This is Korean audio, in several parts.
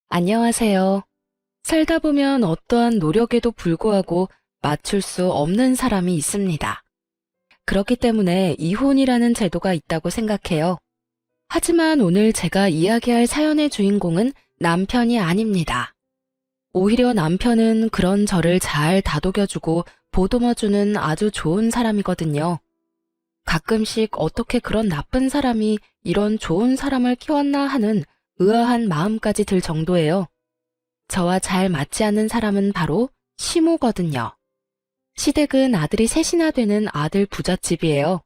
안녕하세요. 살다 보면 어떠한 노력에도 불구하고 맞출 수 없는 사람이 있습니다. 그렇기 때문에 이혼이라는 제도가 있다고 생각해요. 하지만 오늘 제가 이야기할 사연의 주인공은 남편이 아닙니다. 오히려 남편은 그런 저를 잘 다독여주고 보듬어주는 아주 좋은 사람이거든요. 가끔씩 어떻게 그런 나쁜 사람이 이런 좋은 사람을 키웠나 하는 의아한 마음까지 들 정도예요. 저와 잘 맞지 않는 사람은 바로 시모거든요. 시댁은 아들이 셋이나 되는 아들 부잣집이에요.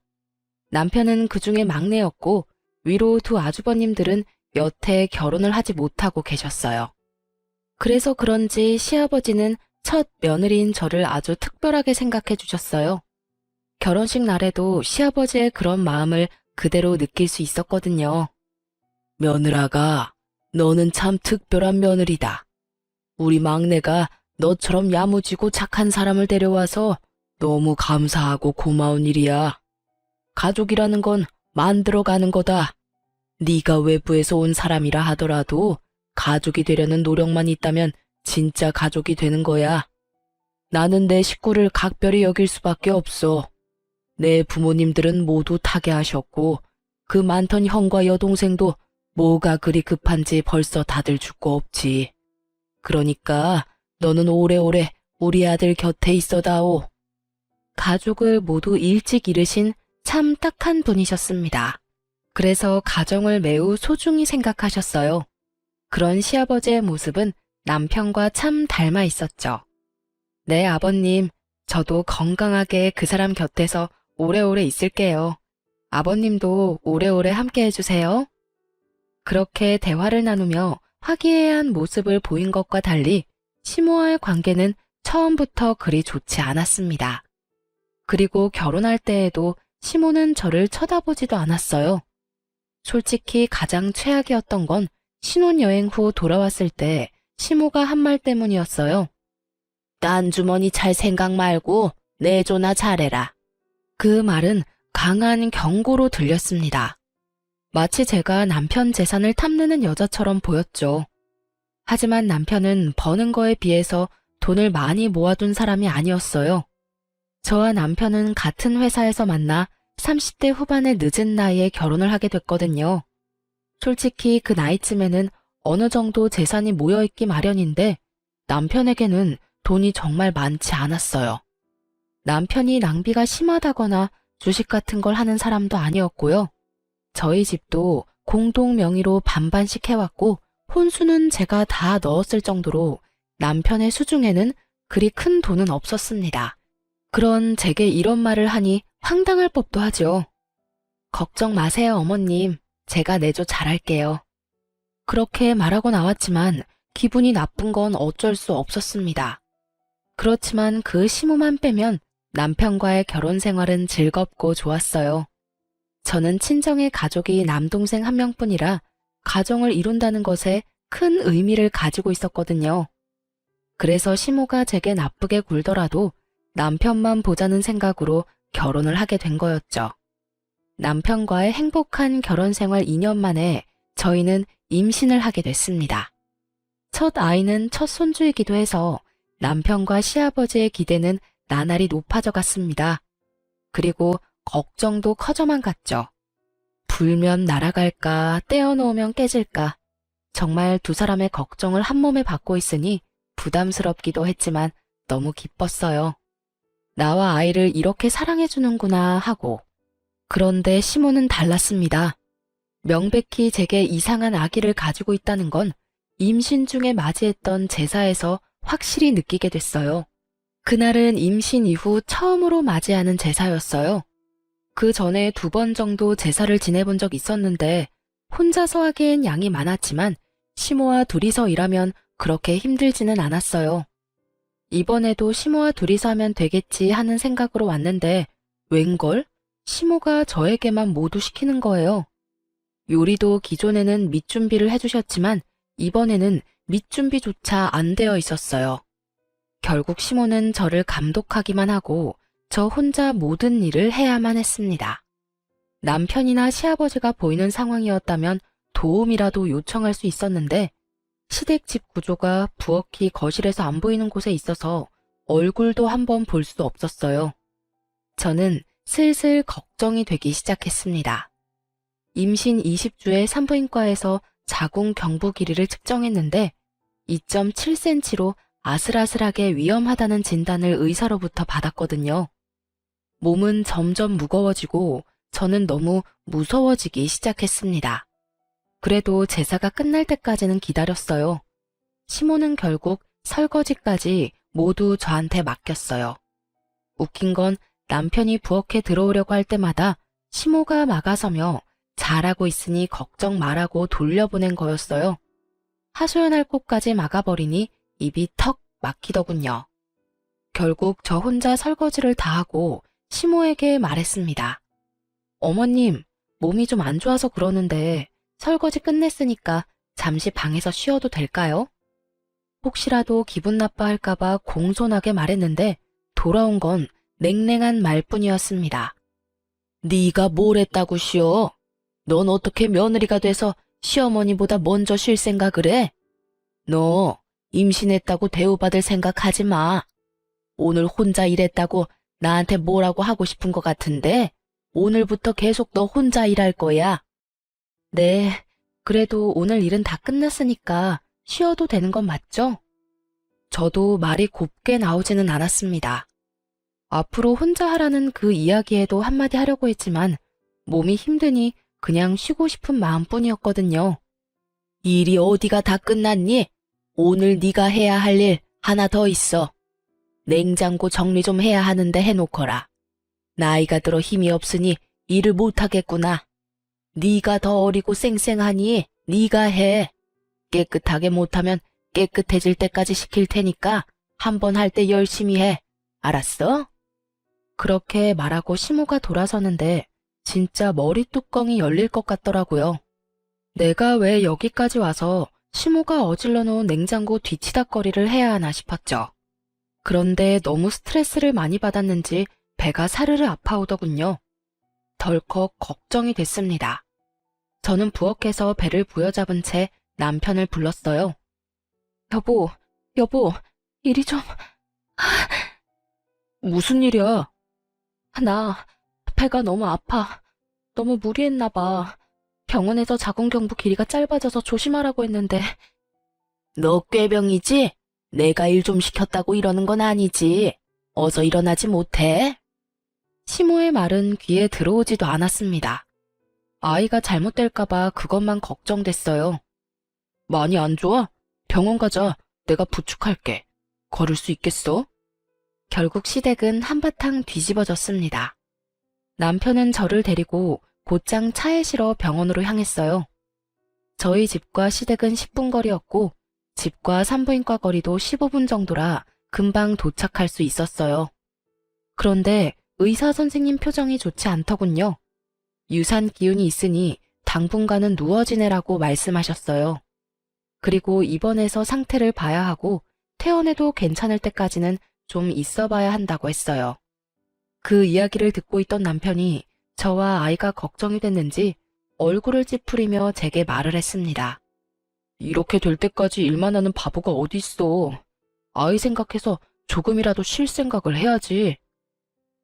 남편은 그 중에 막내였고 위로 두 아주버님들은 여태 결혼을 하지 못하고 계셨어요. 그래서 그런지 시아버지는 첫 며느리인 저를 아주 특별하게 생각해 주셨어요. 결혼식 날에도 시아버지의 그런 마음을 그대로 느낄 수 있었거든요. 며느라가, 너는 참 특별한 며느리다. 우리 막내가 너처럼 야무지고 착한 사람을 데려와서 너무 감사하고 고마운 일이야. 가족이라는 건 만들어가는 거다. 네가 외부에서 온 사람이라 하더라도 가족이 되려는 노력만 있다면 진짜 가족이 되는 거야. 나는 내 식구를 각별히 여길 수밖에 없어. 내 부모님들은 모두 타계하셨고 그 많던 형과 여동생도 뭐가 그리 급한지 벌써 다들 죽고 없지. 그러니까 너는 오래오래 우리 아들 곁에 있어다오. 가족을 모두 일찍 잃으신 참 딱한 분이셨습니다. 그래서 가정을 매우 소중히 생각하셨어요. 그런 시아버지의 모습은 남편과 참 닮아 있었죠. 네, 아버님, 저도 건강하게 그 사람 곁에서 오래오래 있을게요. 아버님도 오래오래 함께 해주세요. 그렇게 대화를 나누며 화기애애한 모습을 보인 것과 달리 시모와의 관계는 처음부터 그리 좋지 않았습니다. 그리고 결혼할 때에도 시모는 저를 쳐다보지도 않았어요. 솔직히 가장 최악이었던 건 신혼여행 후 돌아왔을 때 시모가 한 말 때문이었어요. 딴 주머니 찰 생각 말고 내조나 잘해라. 그 말은 강한 경고로 들렸습니다. 마치 제가 남편 재산을 탐내는 여자처럼 보였죠. 하지만 남편은 버는 거에 비해서 돈을 많이 모아둔 사람이 아니었어요. 저와 남편은 같은 회사에서 만나 30대 후반의 늦은 나이에 결혼을 하게 됐거든요. 솔직히 그 나이쯤에는 어느 정도 재산이 모여있기 마련인데 남편에게는 돈이 정말 많지 않았어요. 남편이 낭비가 심하다거나 주식 같은 걸 하는 사람도 아니었고요. 저희 집도 공동 명의로 반반씩 해왔고 혼수는 제가 다 넣었을 정도로 남편의 수중에는 그리 큰 돈은 없었습니다. 그런 제게 이런 말을 하니 황당할 법도 하죠. 걱정 마세요, 어머님. 제가 내조 잘할게요. 그렇게 말하고 나왔지만 기분이 나쁜 건 어쩔 수 없었습니다. 그렇지만 그 시모만 빼면 남편과의 결혼 생활은 즐겁고 좋았어요. 저는 친정의 가족이 남동생 한 명뿐이라 가정을 이룬다는 것에 큰 의미를 가지고 있었거든요. 그래서 시모가 제게 나쁘게 굴더라도 남편만 보자는 생각으로 결혼을 하게 된 거였죠. 남편과의 행복한 결혼 생활 2년 만에 저희는 임신을 하게 됐습니다. 첫 아이는 첫 손주이기도 해서 남편과 시아버지의 기대는 나날이 높아져 갔습니다. 그리고 걱정도 커져만 갔죠. 불면 날아갈까, 떼어놓으면 깨질까. 정말 두 사람의 걱정을 한 몸에 받고 있으니 부담스럽기도 했지만 너무 기뻤어요. 나와 아이를 이렇게 사랑해주는구나 하고. 그런데 시모는 달랐습니다. 명백히 제게 이상한 아기를 가지고 있다는 건 임신 중에 맞이했던 제사에서 확실히 느끼게 됐어요. 그날은 임신 이후 처음으로 맞이하는 제사였어요. 그 전에 2번 정도 제사를 지내본 적 있었는데 혼자서 하기엔 양이 많았지만 시모와 둘이서 일하면 그렇게 힘들지는 않았어요. 이번에도 시모와 둘이서 하면 되겠지 하는 생각으로 왔는데 웬걸? 시모가 저에게만 모두 시키는 거예요. 요리도 기존에는 밑준비를 해주셨지만 이번에는 밑준비조차 안 되어 있었어요. 결국 시모는 저를 감독하기만 하고 저 혼자 모든 일을 해야만 했습니다. 남편이나 시아버지가 보이는 상황이었다면 도움이라도 요청할 수 있었는데 시댁 집 구조가 부엌이 거실에서 안 보이는 곳에 있어서 얼굴도 한번 볼 수 없었어요. 저는 슬슬 걱정이 되기 시작했습니다. 임신 20주에 산부인과에서 자궁 경부 길이를 측정했는데 2.7cm로 아슬아슬하게 위험하다는 진단을 의사로부터 받았거든요. 몸은 점점 무거워지고 저는 너무 무서워지기 시작했습니다. 그래도 제사가 끝날 때까지는 기다렸어요. 시모는 결국 설거지까지 모두 저한테 맡겼어요. 웃긴 건 남편이 부엌에 들어오려고 할 때마다 시모가 막아서며 잘하고 있으니 걱정 말라고 돌려보낸 거였어요. 하소연할 곳까지 막아버리니 입이 턱 막히더군요. 결국 저 혼자 설거지를 다 하고 시모에게 말했습니다. 어머님, 몸이 좀 안 좋아서 그러는데 설거지 끝냈으니까 잠시 방에서 쉬어도 될까요? 혹시라도 기분 나빠할까봐 공손하게 말했는데 돌아온 건 냉랭한 말뿐이었습니다. 네가 뭘 했다고 쉬어? 넌 어떻게 며느리가 돼서 시어머니보다 먼저 쉴 생각을 해? 너 임신했다고 대우받을 생각하지 마. 오늘 혼자 일했다고 나한테 뭐라고 하고 싶은 것 같은데 오늘부터 계속 너 혼자 일할 거야. 네, 그래도 오늘 일은 다 끝났으니까 쉬어도 되는 건 맞죠? 저도 말이 곱게 나오지는 않았습니다. 앞으로 혼자 하라는 그 이야기에도 한마디 하려고 했지만 몸이 힘드니 그냥 쉬고 싶은 마음뿐이었거든요. 일이 어디가 다 끝났니? 오늘 네가 해야 할 일 하나 더 있어. 냉장고 정리 좀 해야 하는데 해놓거라. 나이가 들어 힘이 없으니 일을 못하겠구나. 네가 더 어리고 쌩쌩하니 네가 해. 깨끗하게 못하면 깨끗해질 때까지 시킬 테니까 한번 할 때 열심히 해. 알았어? 그렇게 말하고 시모가 돌아서는데 진짜 머리 뚜껑이 열릴 것 같더라고요. 내가 왜 여기까지 와서 시모가 어질러 놓은 냉장고 뒤치다꺼리를 해야 하나 싶었죠. 그런데 너무 스트레스를 많이 받았는지 배가 사르르 아파오더군요. 덜컥 걱정이 됐습니다. 저는 부엌에서 배를 부여잡은 채 남편을 불렀어요. 여보, 이리 좀... 무슨 일이야? 나 배가 너무 아파. 너무 무리했나 봐. 병원에서 자궁경부 길이가 짧아져서 조심하라고 했는데. 너 꾀병이지? 내가 일 좀 시켰다고 이러는 건 아니지. 어서 일어나지 못해? 시모의 말은 귀에 들어오지도 않았습니다. 아이가 잘못될까봐 그것만 걱정됐어요. 많이 안 좋아? 병원 가자. 내가 부축할게. 걸을 수 있겠어? 결국 시댁은 한바탕 뒤집어졌습니다. 남편은 저를 데리고 곧장 차에 실어 병원으로 향했어요. 저희 집과 시댁은 10분 거리였고 집과 산부인과 거리도 15분 정도라 금방 도착할 수 있었어요. 그런데 의사 선생님 표정이 좋지 않더군요. 유산 기운이 있으니 당분간은 누워 지내라고 말씀하셨어요. 그리고 입원해서 상태를 봐야 하고 퇴원해도 괜찮을 때까지는 좀 있어 봐야 한다고 했어요. 그 이야기를 듣고 있던 남편이 저와 아이가 걱정이 됐는지 얼굴을 찌푸리며 제게 말을 했습니다. 이렇게 될 때까지 일만 하는 바보가 어디 있어. 아이 생각해서 조금이라도 쉴 생각을 해야지.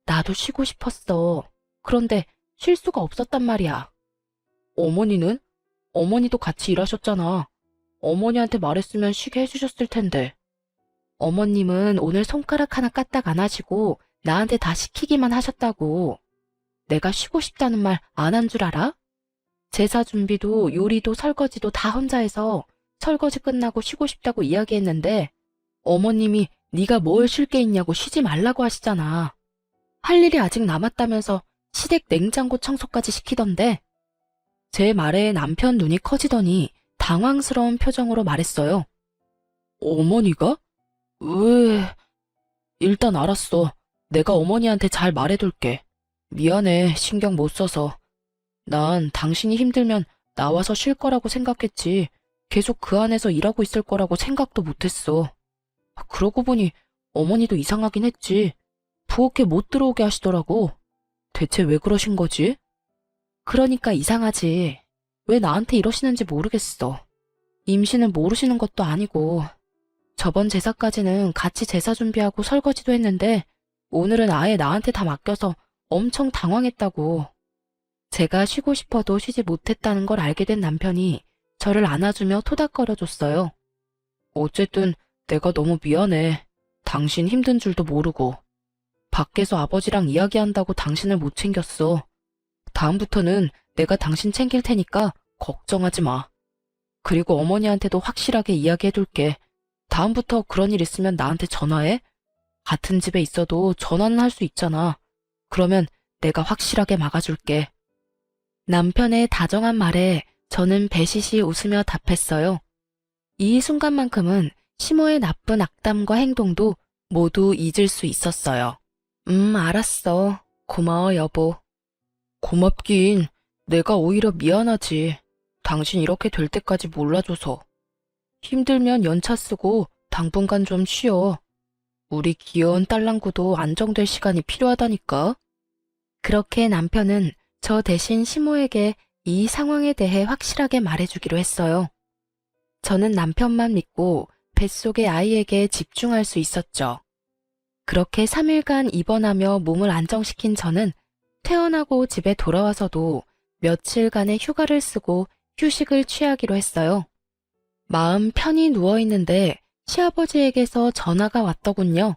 나도 쉬고 싶었어. 그런데 쉴 수가 없었단 말이야. 어머니는? 어머니도 같이 일하셨잖아. 어머니한테 말했으면 쉬게 해주셨을 텐데. 어머님은 오늘 손가락 하나 까딱 안 하시고 나한테 다 시키기만 하셨다고. 내가 쉬고 싶다는 말 안 한 줄 알아? 제사 준비도 요리도 설거지도 다 혼자 해서 설거지 끝나고 쉬고 싶다고 이야기했는데 어머님이 네가 뭘 쉴 게 있냐고 쉬지 말라고 하시잖아. 할 일이 아직 남았다면서 시댁 냉장고 청소까지 시키던데. 제 말에 남편 눈이 커지더니 당황스러운 표정으로 말했어요. 어머니가? 왜? 일단 알았어. 내가 어머니한테 잘 말해둘게. 미안해, 신경 못 써서. 난 당신이 힘들면 나와서 쉴 거라고 생각했지. 계속 그 안에서 일하고 있을 거라고 생각도 못했어. 그러고 보니 어머니도 이상하긴 했지. 부엌에 못 들어오게 하시더라고. 대체 왜 그러신 거지? 그러니까 이상하지. 왜 나한테 이러시는지 모르겠어. 임신을 모르시는 것도 아니고 저번 제사까지는 같이 제사 준비하고 설거지도 했는데 오늘은 아예 나한테 다 맡겨서 엄청 당황했다고. 제가 쉬고 싶어도 쉬지 못했다는 걸 알게 된 남편이 저를 안아주며 토닥거려줬어요. 어쨌든 내가 너무 미안해. 당신 힘든 줄도 모르고. 밖에서 아버지랑 이야기한다고 당신을 못 챙겼어. 다음부터는 내가 당신 챙길 테니까 걱정하지 마. 그리고 어머니한테도 확실하게 이야기해둘게. 다음부터 그런 일 있으면 나한테 전화해. 같은 집에 있어도 전화는 할 수 있잖아. 그러면 내가 확실하게 막아줄게. 남편의 다정한 말에 저는 배시시 웃으며 답했어요. 이 순간만큼은 시모의 나쁜 악담과 행동도 모두 잊을 수 있었어요. 알았어. 고마워, 여보. 고맙긴. 내가 오히려 미안하지. 당신 이렇게 될 때까지 몰라줘서. 힘들면 연차 쓰고 당분간 좀 쉬어. 우리 귀여운 딸랑구도 안정될 시간이 필요하다니까. 그렇게 남편은 저 대신 시모에게 이 상황에 대해 확실하게 말해주기로 했어요. 저는 남편만 믿고 뱃속의 아이에게 집중할 수 있었죠. 그렇게 3일간 입원하며 몸을 안정시킨 저는 퇴원하고 집에 돌아와서도 며칠간의 휴가를 쓰고 휴식을 취하기로 했어요. 마음 편히 누워있는데 시아버지에게서 전화가 왔더군요.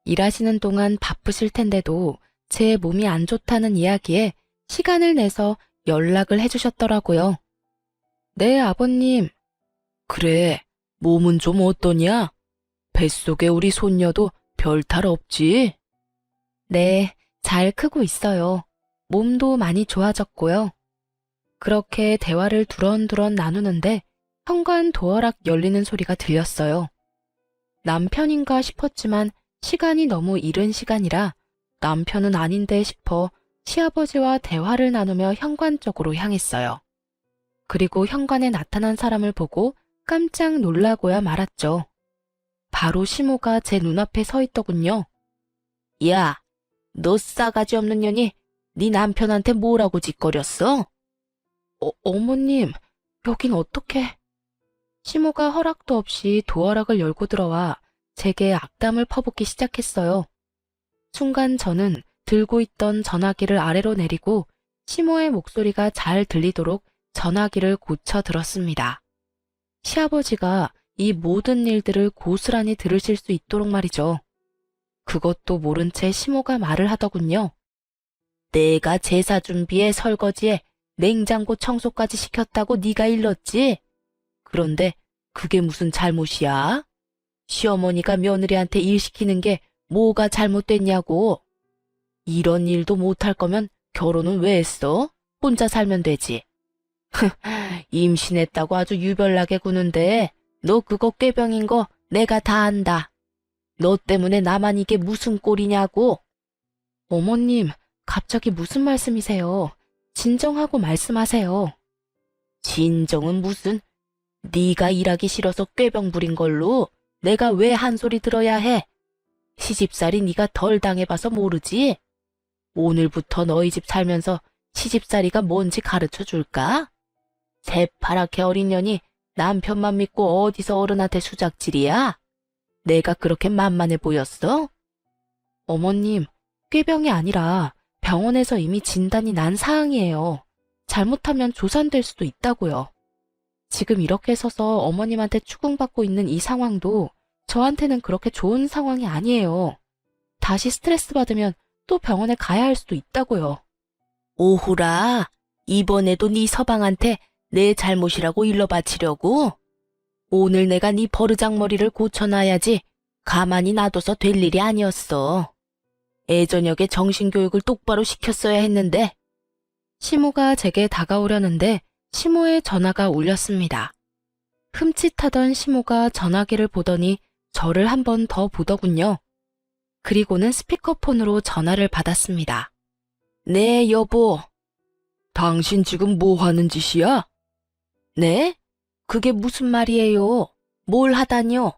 일하시는 동안 바쁘실 텐데도 제 몸이 안 좋다는 이야기에 시간을 내서 연락을 해주셨더라고요. 네, 아버님. 그래, 몸은 좀 어떠냐? 뱃속에 우리 손녀도 별탈 없지? 네, 잘 크고 있어요. 몸도 많이 좋아졌고요. 그렇게 대화를 두런두런 나누는데 현관 도어락 열리는 소리가 들렸어요. 남편인가 싶었지만 시간이 너무 이른 시간이라 남편은 아닌데 싶어 시아버지와 대화를 나누며 현관 쪽으로 향했어요. 그리고 현관에 나타난 사람을 보고 깜짝 놀라고야 말았죠. 바로 시모가 제 눈앞에 서 있더군요. 야, 너 싸가지 없는 년이 네 남편한테 뭐라고 짓거렸어? 어머님, 여긴 어떻게... 시모가 허락도 없이 도어락을 열고 들어와 제게 악담을 퍼붓기 시작했어요. 순간 저는 들고 있던 전화기를 아래로 내리고 시모의 목소리가 잘 들리도록 전화기를 고쳐 들었습니다. 시아버지가 이 모든 일들을 고스란히 들으실 수 있도록 말이죠. 그것도 모른 채 시모가 말을 하더군요. 내가 제사 준비에 설거지에 냉장고 청소까지 시켰다고 네가 일렀지? 그런데 그게 무슨 잘못이야? 시어머니가 며느리한테 일 시키는 게 뭐가 잘못됐냐고. 이런 일도 못할 거면 결혼은 왜 했어? 혼자 살면 되지. 임신했다고 아주 유별나게 구는데 너 그거 꾀병인 거 내가 다 안다. 너 때문에 나만 이게 무슨 꼴이냐고. 어머님, 갑자기 무슨 말씀이세요? 진정하고 말씀하세요. 진정은 무슨... 네가 일하기 싫어서 꾀병 부린 걸로 내가 왜 한 소리 들어야 해? 시집살이 네가 덜 당해봐서 모르지? 오늘부터 너희 집 살면서 시집살이가 뭔지 가르쳐 줄까? 새파랗게 어린 년이 남편만 믿고 어디서 어른한테 수작질이야? 내가 그렇게 만만해 보였어? 어머님, 꾀병이 아니라 병원에서 이미 진단이 난 사항이에요. 잘못하면 조산될 수도 있다고요. 지금 이렇게 서서 어머님한테 추궁받고 있는 이 상황도 저한테는 그렇게 좋은 상황이 아니에요. 다시 스트레스 받으면 또 병원에 가야 할 수도 있다고요. 오호라, 이번에도 네 서방한테 내 잘못이라고 일러 바치려고? 오늘 내가 네 버르장머리를 고쳐놔야지 가만히 놔둬서 될 일이 아니었어. 애저녁에 정신교육을 똑바로 시켰어야 했는데. 시모가 제게 다가오려는데 시모의 전화가 울렸습니다. 흠칫하던 시모가 전화기를 보더니 저를 한 번 더 보더군요. 그리고는 스피커폰으로 전화를 받았습니다. 네, 여보. 당신 지금 뭐 하는 짓이야? 네? 그게 무슨 말이에요? 뭘 하다뇨?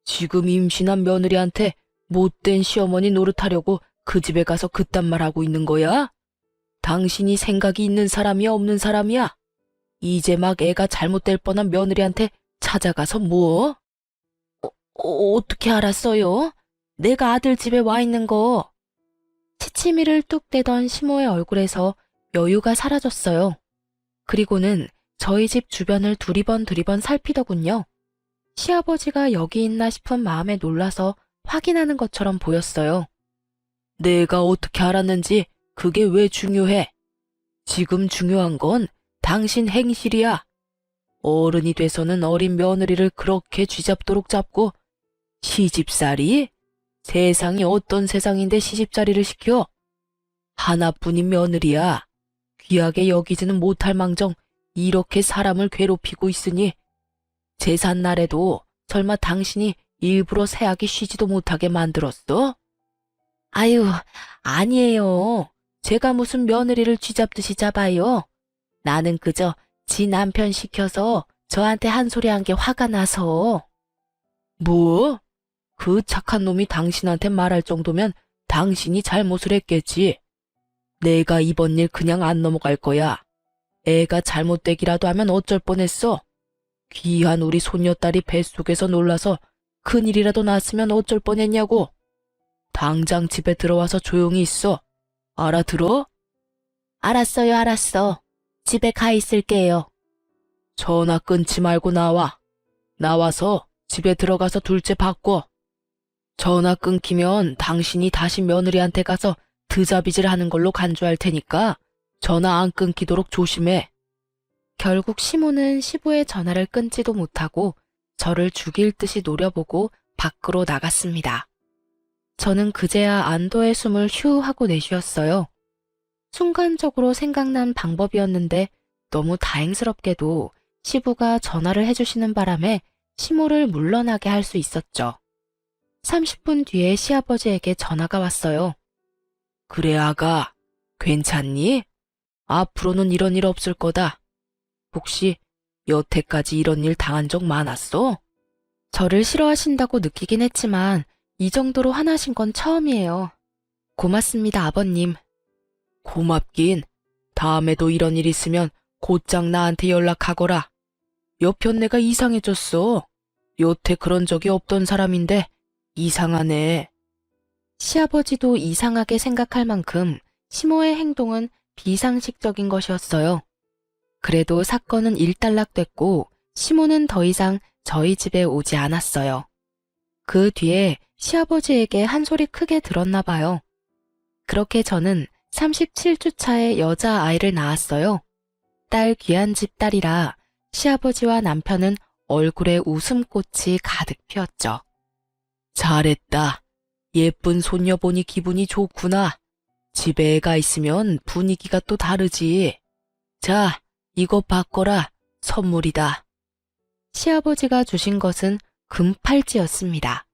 지금 임신한 며느리한테 못된 시어머니 노릇하려고 그 집에 가서 그딴 말 하고 있는 거야? 당신이 생각이 있는 사람이야, 없는 사람이야? 이제 막 애가 잘못될 뻔한 며느리한테 찾아가서 뭐? 어떻게 알았어요? 내가 아들 집에 와 있는 거. 시치미를 뚝 떼던 시모의 얼굴에서 여유가 사라졌어요. 그리고는 저희 집 주변을 두리번 살피더군요. 시아버지가 여기 있나 싶은 마음에 놀라서 확인하는 것처럼 보였어요. 내가 어떻게 알았는지 그게 왜 중요해? 지금 중요한 건 당신 행실이야. 어른이 돼서는 어린 며느리를 그렇게 쥐잡도록 잡고 시집살이? 세상이 어떤 세상인데 시집살이를 시켜? 하나뿐인 며느리야. 귀하게 여기지는 못할 망정 이렇게 사람을 괴롭히고 있으니 제삿날에도 설마 당신이 일부러 새하기 쉬지도 못하게 만들었어? 아유, 아니에요. 제가 무슨 며느리를 쥐잡듯이 잡아요. 나는 그저 지 남편 시켜서 저한테 한 소리 한 게 화가 나서. 뭐? 그 착한 놈이 당신한테 말할 정도면 당신이 잘못을 했겠지. 내가 이번 일 그냥 안 넘어갈 거야. 애가 잘못되기라도 하면 어쩔 뻔했어. 귀한 우리 손녀딸이 뱃속에서 놀라서 큰일이라도 났으면 어쩔 뻔했냐고. 당장 집에 들어와서 조용히 있어. 알아들어? 알았어요, 알았어. 집에 가 있을게요. 전화 끊지 말고 나와. 나와서 집에 들어가서 둘째 바꿔. 전화 끊기면 당신이 다시 며느리한테 가서 드자비질 하는 걸로 간주할 테니까 전화 안 끊기도록 조심해. 결국 시모는 시부의 전화를 끊지도 못하고 저를 죽일 듯이 노려보고 밖으로 나갔습니다. 저는 그제야 안도의 숨을 휴 하고 내쉬었어요. 순간적으로 생각난 방법이었는데 너무 다행스럽게도 시부가 전화를 해주시는 바람에 시모를 물러나게 할 수 있었죠. 30분 뒤에 시아버지에게 전화가 왔어요. 그래 아가, 괜찮니? 앞으로는 이런 일 없을 거다. 혹시 여태까지 이런 일 당한 적 많았어? 저를 싫어하신다고 느끼긴 했지만 이 정도로 화나신 건 처음이에요. 고맙습니다, 아버님. 고맙긴. 다음에도 이런 일 있으면 곧장 나한테 연락하거라. 여편 내가 이상해졌어. 여태 그런 적이 없던 사람인데 이상하네. 시아버지도 이상하게 생각할 만큼 시모의 행동은 비상식적인 것이었어요. 그래도 사건은 일단락됐고 시모는 더 이상 저희 집에 오지 않았어요. 그 뒤에 시아버지에게 한 소리 크게 들었나 봐요. 그렇게 저는 37주 차에 여자아이를 낳았어요. 딸 귀한 집 딸이라 시아버지와 남편은 얼굴에 웃음꽃이 가득 피었죠. 잘했다. 예쁜 손녀 보니 기분이 좋구나. 집에 애가 있으면 분위기가 또 다르지. 자, 이거 받거라. 선물이다. 시아버지가 주신 것은 금팔찌였습니다.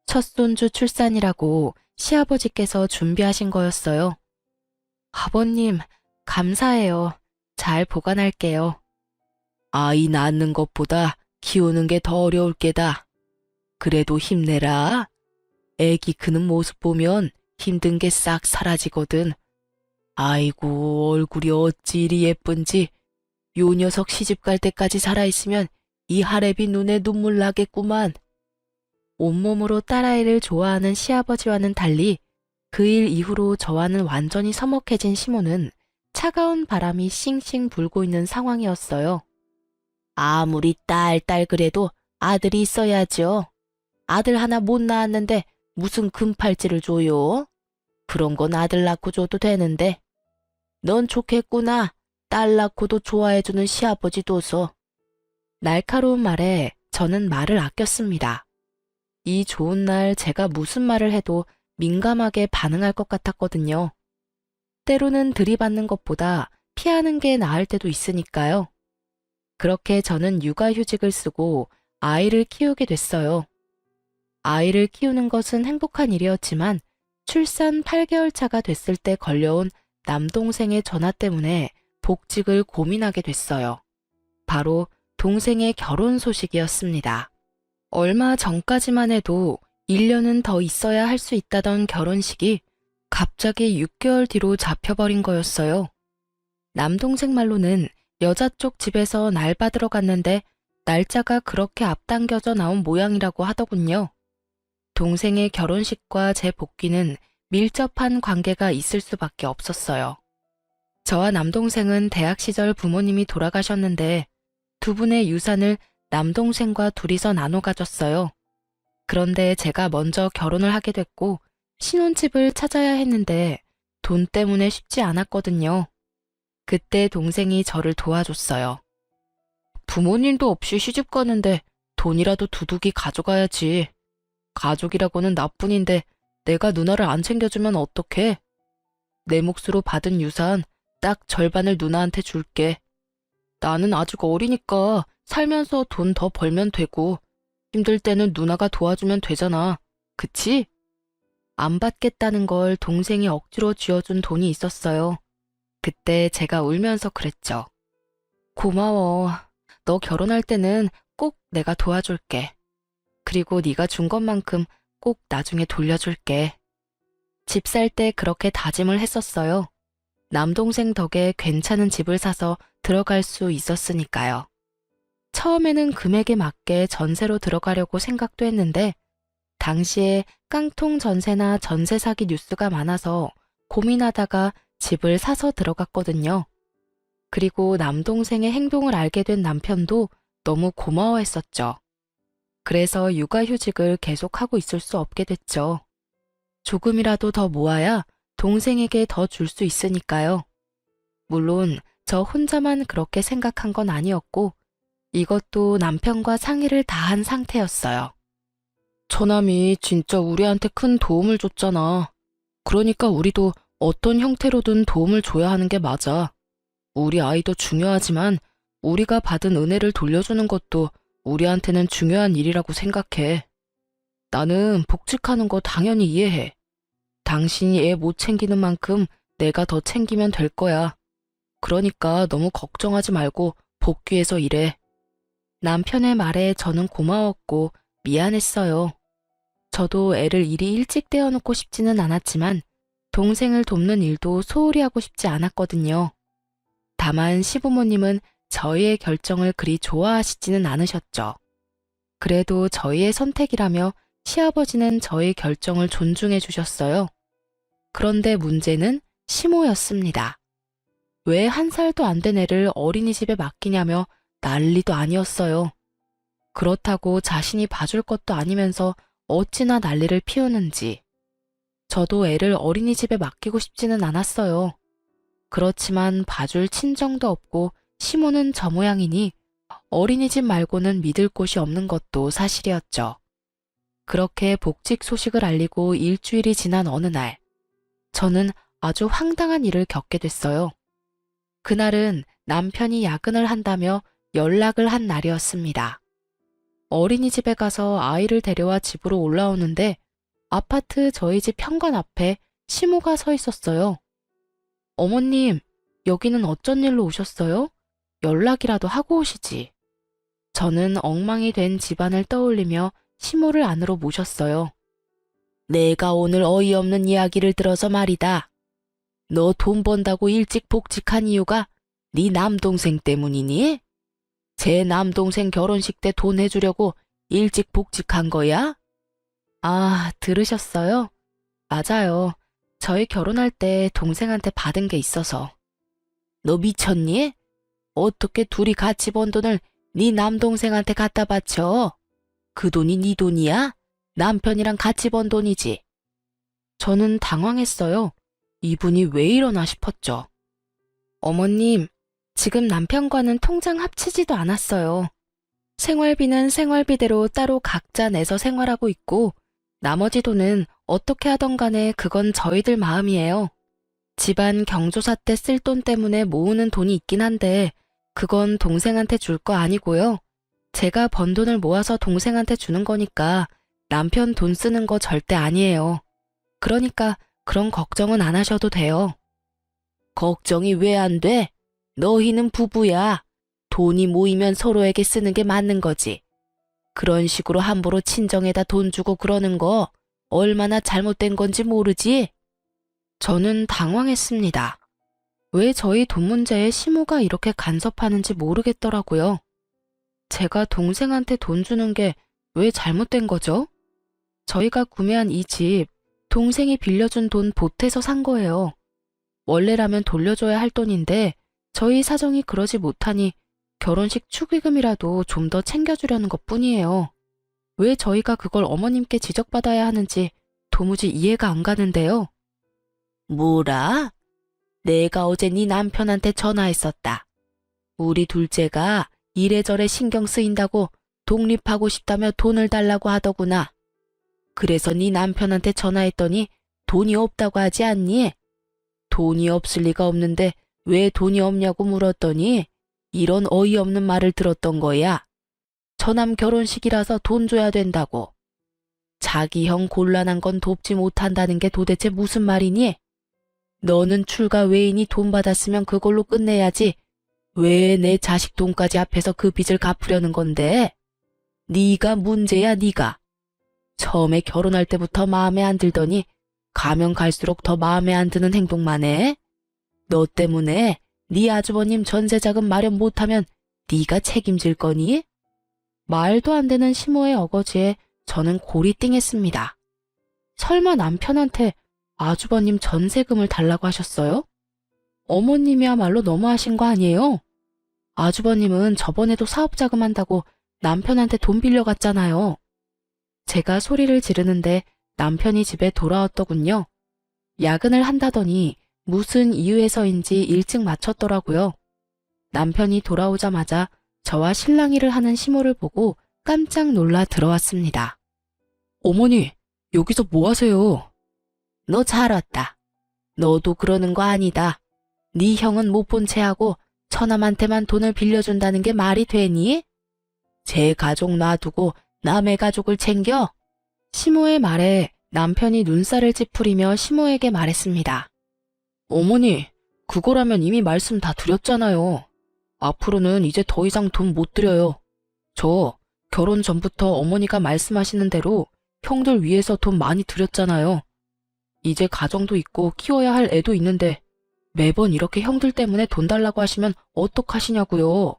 첫 손주 출산이라고 시아버지께서 준비하신 거였어요. 아버님, 감사해요. 잘 보관할게요. 아이 낳는 것보다 키우는 게 더 어려울 게다. 그래도 힘내라. 애기 크는 모습 보면 힘든 게 싹 사라지거든. 아이고, 얼굴이 어찌 이리 예쁜지. 요 녀석 시집 갈 때까지 살아있으면 이 하랩이 눈에 눈물 나겠구만. 온몸으로 딸아이를 좋아하는 시아버지와는 달리 그 일 이후로 저와는 완전히 서먹해진 시모는 차가운 바람이 싱싱 불고 있는 상황이었어요. 아무리 딸 그래도 아들이 있어야죠. 아들 하나 못 낳았는데 무슨 금팔찌를 줘요? 그런 건 아들 낳고 줘도 되는데. 넌 좋겠구나. 딸 낳고도 좋아해주는 시아버지 둬서. 날카로운 말에 저는 말을 아꼈습니다. 이 좋은 날 제가 무슨 말을 해도 민감하게 반응할 것 같았거든요. 때로는 들이받는 것보다 피하는 게 나을 때도 있으니까요. 그렇게 저는 육아휴직을 쓰고 아이를 키우게 됐어요. 아이를 키우는 것은 행복한 일이었지만 출산 8개월 차가 됐을 때 걸려온 남동생의 전화 때문에 복직을 고민하게 됐어요. 바로 동생의 결혼 소식이었습니다. 얼마 전까지만 해도 1년은 더 있어야 할 수 있다던 결혼식이 갑자기 6개월 뒤로 잡혀버린 거였어요. 남동생 말로는 여자 쪽 집에서 날 받으러 갔는데 날짜가 그렇게 앞당겨져 나온 모양이라고 하더군요. 동생의 결혼식과 제 복귀는 밀접한 관계가 있을 수밖에 없었어요. 저와 남동생은 대학 시절 부모님이 돌아가셨는데 두 분의 유산을 남동생과 둘이서 나눠 가졌어요. 그런데 제가 먼저 결혼을 하게 됐고 신혼집을 찾아야 했는데 돈 때문에 쉽지 않았거든요. 그때 동생이 저를 도와줬어요. 부모님도 없이 시집 가는데 돈이라도 두둑이 가져가야지. 가족이라고는 나뿐인데 내가 누나를 안 챙겨주면 어떡해? 내 몫으로 받은 유산 딱 절반을 누나한테 줄게. 나는 아직 어리니까 살면서 돈 더 벌면 되고 힘들 때는 누나가 도와주면 되잖아. 그치? 안 받겠다는 걸 동생이 억지로 쥐어준 돈이 있었어요. 그때 제가 울면서 그랬죠. 고마워. 너 결혼할 때는 꼭 내가 도와줄게. 그리고 네가 준 것만큼 꼭 나중에 돌려줄게. 집 살 때 그렇게 다짐을 했었어요. 남동생 덕에 괜찮은 집을 사서 들어갈 수 있었으니까요. 처음에는 금액에 맞게 전세로 들어가려고 생각도 했는데 당시에 깡통 전세나 전세 사기 뉴스가 많아서 고민하다가 집을 사서 들어갔거든요. 그리고 남동생의 행동을 알게 된 남편도 너무 고마워했었죠. 그래서 육아휴직을 계속하고 있을 수 없게 됐죠. 조금이라도 더 모아야 동생에게 더 줄 수 있으니까요. 물론 저 혼자만 그렇게 생각한 건 아니었고 이것도 남편과 상의를 다 한 상태였어요. 처남이 진짜 우리한테 큰 도움을 줬잖아. 그러니까 우리도 어떤 형태로든 도움을 줘야 하는 게 맞아. 우리 아이도 중요하지만 우리가 받은 은혜를 돌려주는 것도 우리한테는 중요한 일이라고 생각해. 나는 복직하는 거 당연히 이해해. 당신이 애 못 챙기는 만큼 내가 더 챙기면 될 거야. 그러니까 너무 걱정하지 말고 복귀해서 일해. 남편의 말에 저는 고마웠고 미안했어요. 저도 애를 이리 일찍 떼어놓고 싶지는 않았지만 동생을 돕는 일도 소홀히 하고 싶지 않았거든요. 다만 시부모님은 저희의 결정을 그리 좋아하시지는 않으셨죠. 그래도 저희의 선택이라며 시아버지는 저희 결정을 존중해 주셨어요. 그런데 문제는 시모였습니다. 왜 1살도 안 된 애를 어린이집에 맡기냐며 난리도 아니었어요. 그렇다고 자신이 봐줄 것도 아니면서 어찌나 난리를 피우는지. 저도 애를 어린이집에 맡기고 싶지는 않았어요. 그렇지만 봐줄 친정도 없고 시모는 저 모양이니 어린이집 말고는 믿을 곳이 없는 것도 사실이었죠. 그렇게 복직 소식을 알리고 일주일이 지난 어느 날, 저는 아주 황당한 일을 겪게 됐어요. 그날은 남편이 야근을 한다며 연락을 한 날이었습니다. 어린이집에 가서 아이를 데려와 집으로 올라오는데 아파트 저희 집 현관 앞에 시모가 서 있었어요. 어머님, 여기는 어쩐 일로 오셨어요? 연락이라도 하고 오시지. 저는 엉망이 된 집안을 떠올리며 시모를 안으로 모셨어요. 내가 오늘 어이없는 이야기를 들어서 말이다. 너 돈 번다고 일찍 복직한 이유가 네 남동생 때문이니? 제 남동생 결혼식 때 돈 해주려고 일찍 복직한 거야? 아, 들으셨어요? 맞아요. 저희 결혼할 때 동생한테 받은 게 있어서. 너 미쳤니? 어떻게 둘이 같이 번 돈을 네 남동생한테 갖다 바쳐? 그 돈이 네 돈이야? 남편이랑 같이 번 돈이지. 저는 당황했어요. 이분이 왜 이러나 싶었죠. 어머님, 지금 남편과는 통장 합치지도 않았어요. 생활비는 생활비대로 따로 각자 내서 생활하고 있고 나머지 돈은 어떻게 하던 간에 그건 저희들 마음이에요. 집안 경조사 때 쓸 돈 때문에 모으는 돈이 있긴 한데 그건 동생한테 줄 거 아니고요. 제가 번 돈을 모아서 동생한테 주는 거니까 남편 돈 쓰는 거 절대 아니에요. 그러니까 그런 걱정은 안 하셔도 돼요. 걱정이 왜 안 돼? 너희는 부부야. 돈이 모이면 서로에게 쓰는 게 맞는 거지. 그런 식으로 함부로 친정에다 돈 주고 그러는 거 얼마나 잘못된 건지 모르지? 저는 당황했습니다. 왜 저희 돈 문제에 시모가 이렇게 간섭하는지 모르겠더라고요. 제가 동생한테 돈 주는 게 왜 잘못된 거죠? 저희가 구매한 이 집, 동생이 빌려준 돈 보태서 산 거예요. 원래라면 돌려줘야 할 돈인데 저희 사정이 그러지 못하니 결혼식 축의금이라도 좀 더 챙겨주려는 것뿐이에요. 왜 저희가 그걸 어머님께 지적받아야 하는지 도무지 이해가 안 가는데요. 뭐라? 내가 어제 네 남편한테 전화했었다. 우리 둘째가 이래저래 신경 쓰인다고 독립하고 싶다며 돈을 달라고 하더구나. 그래서 네 남편한테 전화했더니 돈이 없다고 하지 않니? 돈이 없을 리가 없는데 왜 돈이 없냐고 물었더니 이런 어이없는 말을 들었던 거야. 처남 결혼식이라서 돈 줘야 된다고. 자기 형 곤란한 건 돕지 못한다는 게 도대체 무슨 말이니? 너는 출가 외인이 돈 받았으면 그걸로 끝내야지. 왜 내 자식 돈까지 앞에서 그 빚을 갚으려는 건데? 네가 문제야, 네가. 처음에 결혼할 때부터 마음에 안 들더니 가면 갈수록 더 마음에 안 드는 행동만 해. 너 때문에 네 아주버님 전세자금 마련 못하면 네가 책임질 거니? 말도 안 되는 시모의 어거지에 저는 고리띵했습니다. 설마 남편한테 아주버님 전세금을 달라고 하셨어요? 어머님이야말로 너무하신 거 아니에요? 아주버님은 저번에도 사업자금 한다고 남편한테 돈 빌려갔잖아요. 제가 소리를 지르는데 남편이 집에 돌아왔더군요. 야근을 한다더니 무슨 이유에서인지 일찍 마쳤더라고요. 남편이 돌아오자마자 저와 실랑이를 하는 시모를 보고 깜짝 놀라 들어왔습니다. 어머니, 여기서 뭐 하세요? 너 잘 왔다. 너도 그러는 거 아니다. 네 형은 못 본 채하고 처남한테만 돈을 빌려준다는 게 말이 되니? 제 가족 놔두고 남의 가족을 챙겨? 시모의 말에 남편이 눈살을 찌푸리며 시모에게 말했습니다. 어머니, 그거라면 이미 말씀 다 드렸잖아요. 앞으로는 이제 더 이상 돈 못 드려요. 저 결혼 전부터 어머니가 말씀하시는 대로 형들 위해서 돈 많이 드렸잖아요. 이제 가정도 있고 키워야 할 애도 있는데 매번 이렇게 형들 때문에 돈 달라고 하시면 어떡하시냐고요.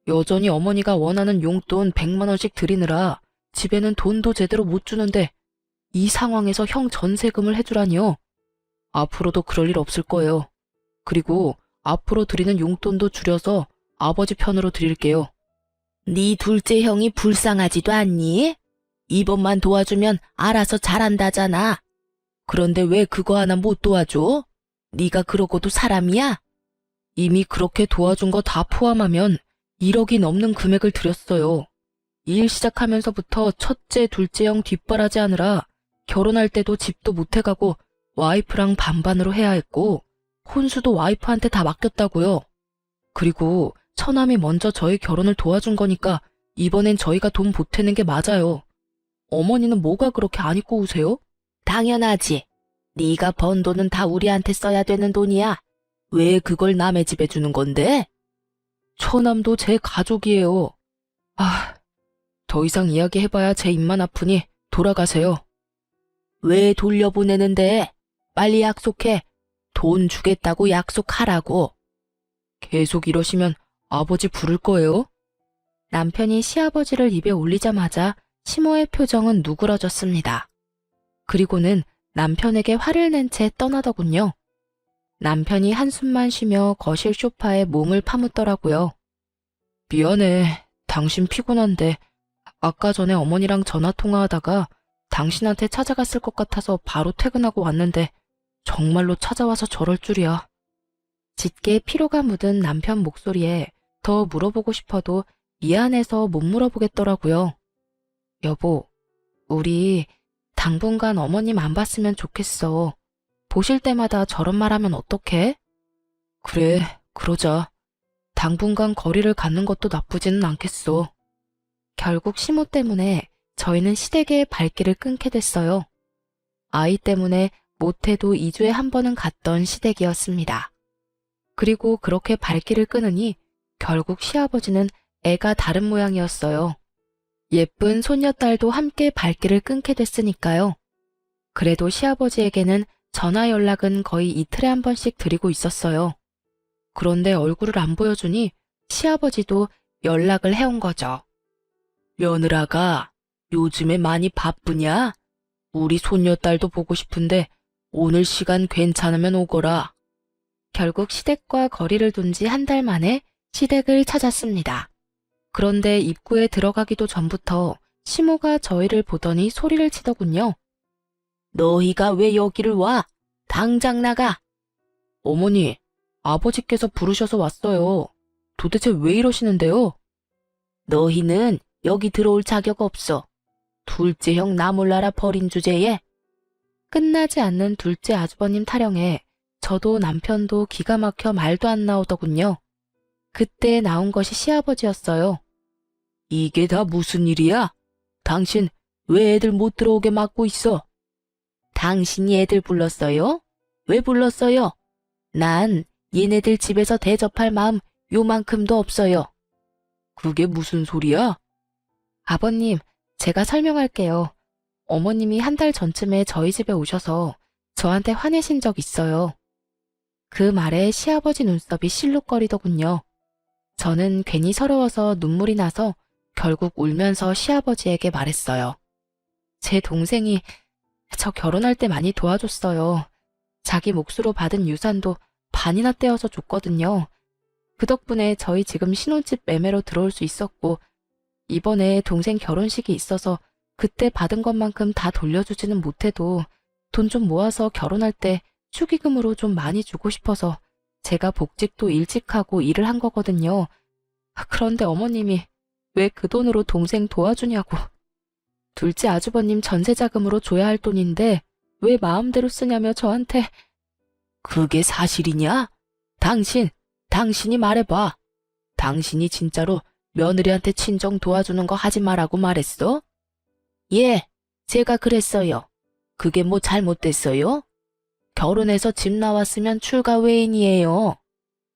여전히 어머니가 원하는 용돈 100만 원씩 드리느라 집에는 돈도 제대로 못 주는데 이 상황에서 형 전세금을 해주라니요. 앞으로도 그럴 일 없을 거예요. 그리고 앞으로 드리는 용돈도 줄여서 아버지 편으로 드릴게요. 네 둘째 형이 불쌍하지도 않니? 이번만 도와주면 알아서 잘한다잖아. 그런데 왜 그거 하나 못 도와줘? 네가 그러고도 사람이야? 이미 그렇게 도와준 거 다 포함하면 1억이 넘는 금액을 드렸어요. 일 시작하면서부터 첫째, 둘째 형 뒷바라지 하느라 결혼할 때도 집도 못 해가고 와이프랑 반반으로 해야 했고 혼수도 와이프한테 다 맡겼다고요. 그리고 처남이 먼저 저희 결혼을 도와준 거니까 이번엔 저희가 돈 보태는 게 맞아요. 어머니는 뭐가 그렇게 안 입고 우세요? 당연하지. 네가 번 돈은 다 우리한테 써야 되는 돈이야. 왜 그걸 남의 집에 주는 건데? 처남도 제 가족이에요. 더 이상 이야기해봐야 제 입만 아프니 돌아가세요. 왜 돌려보내는데? 빨리 약속해. 돈 주겠다고 약속하라고. 계속 이러시면 아버지 부를 거예요? 남편이 시아버지를 입에 올리자마자 시모의 표정은 누그러졌습니다. 그리고는 남편에게 화를 낸 채 떠나더군요. 남편이 한숨만 쉬며 거실 소파에 몸을 파묻더라고요. 미안해. 당신 피곤한데 아까 전에 어머니랑 전화 통화하다가 당신한테 찾아갔을 것 같아서 바로 퇴근하고 왔는데 정말로 찾아와서 저럴 줄이야. 짙게 피로가 묻은 남편 목소리에 더 물어보고 싶어도 미안해서 못 물어보겠더라고요. 여보, 우리 당분간 어머님 안 봤으면 좋겠어. 보실 때마다 저런 말하면 어떡해? 그래, 그러자. 당분간 거리를 갖는 것도 나쁘지는 않겠어. 결국 시모 때문에 저희는 시댁의 발길을 끊게 됐어요. 아이 때문에 못해도 2주에 한 번은 갔던 시댁이었습니다. 그리고 그렇게 발길을 끊으니 결국 시아버지는 애가 다른 모양이었어요. 예쁜 손녀딸도 함께 발길을 끊게 됐으니까요. 그래도 시아버지에게는 전화 연락은 거의 이틀에 한 번씩 드리고 있었어요. 그런데 얼굴을 안 보여주니 시아버지도 연락을 해온 거죠. 며느라가 요즘에 많이 바쁘냐? 우리 손녀딸도 보고 싶은데 오늘 시간 괜찮으면 오거라. 결국 시댁과 거리를 둔 지 한 달 만에 시댁을 찾았습니다. 그런데 입구에 들어가기도 전부터 시모가 저희를 보더니 소리를 치더군요. 너희가 왜 여기를 와? 당장 나가! 어머니, 아버지께서 부르셔서 왔어요. 도대체 왜 이러시는데요? 너희는 여기 들어올 자격 없어. 둘째 형 나 몰라라 버린 주제에. 끝나지 않는 둘째 아주버님 타령에 저도 남편도 기가 막혀 말도 안 나오더군요. 그때 나온 것이 시아버지였어요. 이게 다 무슨 일이야? 당신 왜 애들 못 들어오게 막고 있어? 당신이 애들 불렀어요? 왜 불렀어요? 난 얘네들 집에서 대접할 마음 요만큼도 없어요. 그게 무슨 소리야? 아버님, 제가 설명할게요. 어머님이 한 달 전쯤에 저희 집에 오셔서 저한테 화내신 적 있어요. 그 말에 시아버지 눈썹이 실룩거리더군요. 저는 괜히 서러워서 눈물이 나서 결국 울면서 시아버지에게 말했어요. 제 동생이 저 결혼할 때 많이 도와줬어요. 자기 몫으로 받은 유산도 반이나 떼어서 줬거든요. 그 덕분에 저희 지금 신혼집 매매로 들어올 수 있었고, 이번에 동생 결혼식이 있어서 그때 받은 것만큼 다 돌려주지는 못해도 돈 좀 모아서 결혼할 때 축의금으로 좀 많이 주고 싶어서 제가 복직도 일찍 하고 일을 한 거거든요. 그런데 어머님이 왜 그 돈으로 동생 도와주냐고. 둘째 아주버님 전세자금으로 줘야 할 돈인데 왜 마음대로 쓰냐며 저한테. 그게 사실이냐? 당신이 말해봐. 당신이 진짜로 며느리한테 친정 도와주는 거 하지 말라고 말했어? 예, 제가 그랬어요. 그게 뭐 잘못됐어요? 결혼해서 집 나왔으면 출가 외인이에요.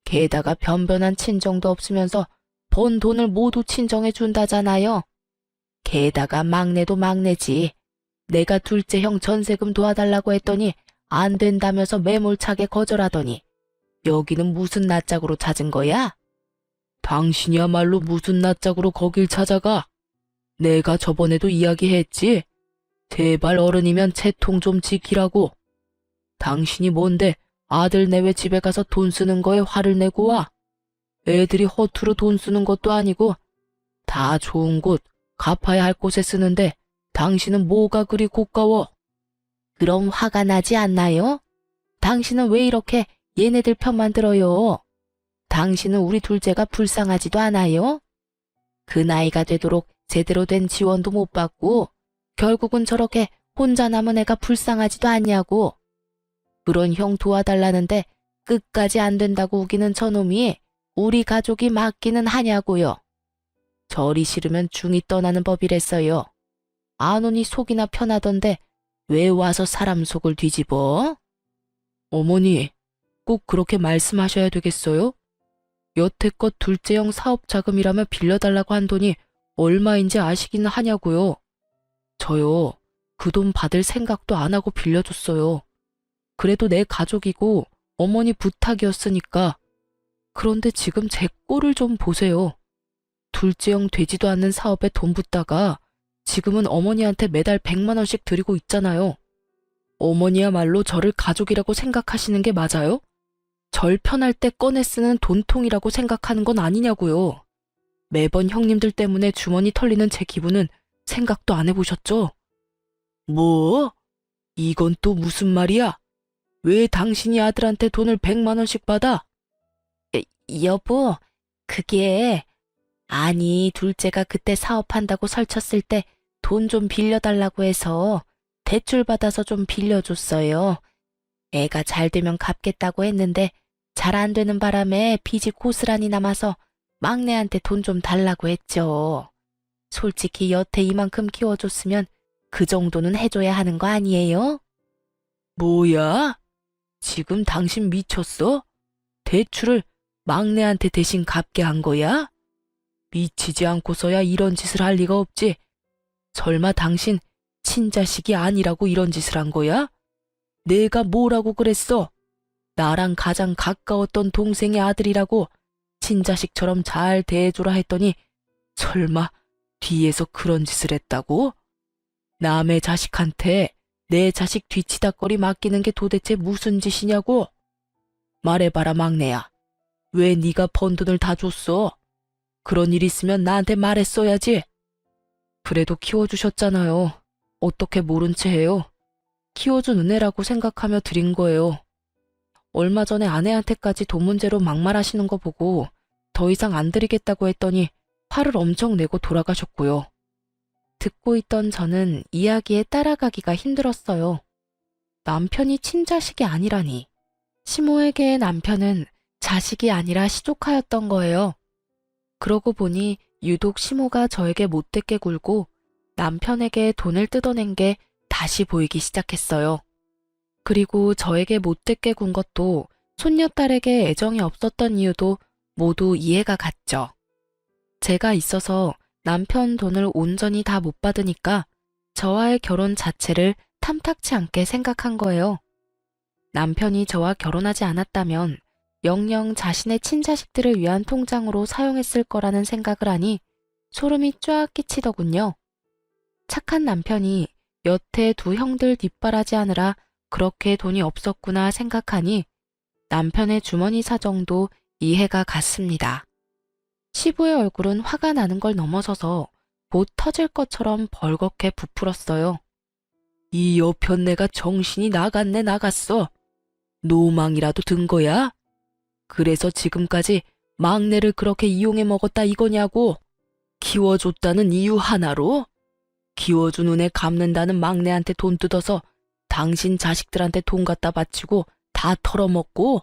게다가 변변한 친정도 없으면서 번 돈을 모두 친정해 준다잖아요. 게다가 막내도 막내지. 내가 둘째 형 전세금 도와달라고 했더니 안 된다면서 매몰차게 거절하더니 여기는 무슨 낯짝으로 찾은 거야? 당신이야말로 무슨 낯짝으로 거길 찾아가? 내가 저번에도 이야기했지. 제발 어른이면 채통 좀 지키라고. 당신이 뭔데 아들 내외 집에 가서 돈 쓰는 거에 화를 내고 와? 애들이 허투루 돈 쓰는 것도 아니고 다 좋은 곳, 갚아야 할 곳에 쓰는데 당신은 뭐가 그리 고가워? 그럼 화가 나지 않나요? 당신은 왜 이렇게 얘네들 편만 들어요? 당신은 우리 둘째가 불쌍하지도 않아요? 그 나이가 되도록 제대로 된 지원도 못 받고 결국은 저렇게 혼자 남은 애가 불쌍하지도 않냐고. 그런 형 도와달라는데 끝까지 안 된다고 우기는 저놈이 우리 가족이 맞기는 하냐고요. 저리 싫으면 중이 떠나는 법이랬어요. 안 오니 속이나 편하던데 왜 와서 사람 속을 뒤집어? 어머니, 꼭 그렇게 말씀하셔야 되겠어요? 여태껏 둘째 형 사업 자금이라며 빌려달라고 한 돈이 얼마인지 아시기는 하냐고요. 저요, 그 돈 받을 생각도 안 하고 빌려줬어요. 그래도 내 가족이고 어머니 부탁이었으니까. 그런데 지금 제 꼴을 좀 보세요. 둘째 형 되지도 않는 사업에 돈 붓다가 지금은 어머니한테 매달 100만 원씩 드리고 있잖아요. 어머니야말로 저를 가족이라고 생각하시는 게 맞아요? 절 편할 때 꺼내 쓰는 돈통이라고 생각하는 건 아니냐고요. 매번 형님들 때문에 주머니 털리는 제 기분은 생각도 안 해보셨죠? 뭐? 이건 또 무슨 말이야? 왜 당신이 아들한테 돈을 100만 원씩 받아? 여보, 그게... 아니, 둘째가 그때 사업한다고 설쳤을 때 돈 좀 빌려달라고 해서 대출 받아서 좀 빌려줬어요. 애가 잘 되면 갚겠다고 했는데 잘 안 되는 바람에 빚이 고스란히 남아서 막내한테 돈 좀 달라고 했죠. 솔직히 여태 이만큼 키워줬으면 그 정도는 해줘야 하는 거 아니에요? 뭐야? 지금 당신 미쳤어? 대출을 막내한테 대신 갚게 한 거야? 미치지 않고서야 이런 짓을 할 리가 없지. 설마 당신 친자식이 아니라고 이런 짓을 한 거야? 내가 뭐라고 그랬어? 나랑 가장 가까웠던 동생의 아들이라고 친자식처럼 잘 대해주라 했더니 설마 뒤에서 그런 짓을 했다고? 남의 자식한테 내 자식 뒤치다꺼리 맡기는 게 도대체 무슨 짓이냐고? 말해봐라 막내야. 왜 네가 번 돈을 다 줬어? 그런 일 있으면 나한테 말했어야지. 그래도 키워주셨잖아요. 어떻게 모른 채 해요? 키워준 은혜라고 생각하며 드린 거예요. 얼마 전에 아내한테까지 돈 문제로 막말하시는 거 보고 더 이상 안 드리겠다고 했더니 화를 엄청 내고 돌아가셨고요. 듣고 있던 저는 이야기에 따라가기가 힘들었어요. 남편이 친자식이 아니라니. 시모에게의 남편은 자식이 아니라 시조카였던 거예요. 그러고 보니 유독 시모가 저에게 못되게 굴고 남편에게 돈을 뜯어낸 게 다시 보이기 시작했어요. 그리고 저에게 못되게 군 것도 손녀딸에게 애정이 없었던 이유도 모두 이해가 갔죠. 제가 있어서 남편 돈을 온전히 다 못 받으니까 저와의 결혼 자체를 탐탁치 않게 생각한 거예요. 남편이 저와 결혼하지 않았다면 영영 자신의 친자식들을 위한 통장으로 사용했을 거라는 생각을 하니 소름이 쫙 끼치더군요. 착한 남편이 여태 두 형들 뒷바라지하느라 그렇게 돈이 없었구나 생각하니 남편의 주머니 사정도 이해가 갔습니다. 시부의 얼굴은 화가 나는 걸 넘어서서 곧 터질 것처럼 벌겋게 부풀었어요. 이 여편네가 정신이 나갔네 나갔어. 노망이라도 든 거야? 그래서 지금까지 막내를 그렇게 이용해 먹었다 이거냐고? 키워줬다는 이유 하나로? 키워준 은혜 갚는다는 막내한테 돈 뜯어서 당신 자식들한테 돈 갖다 바치고 다 털어먹고?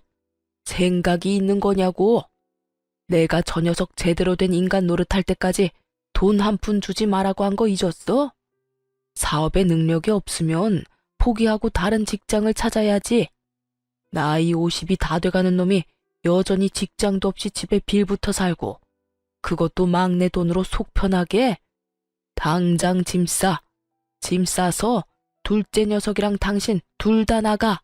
생각이 있는 거냐고? 내가 저 녀석 제대로 된 인간 노릇할 때까지 돈 한 푼 주지 말라고 한 거 잊었어? 사업에 능력이 없으면 포기하고 다른 직장을 찾아야지. 나이 50이 다 돼가는 놈이 여전히 직장도 없이 집에 빌붙어 살고 그것도 막내 돈으로 속 편하게? 당장 짐 싸. 짐 싸서 둘째 녀석이랑 당신 둘 다 나가.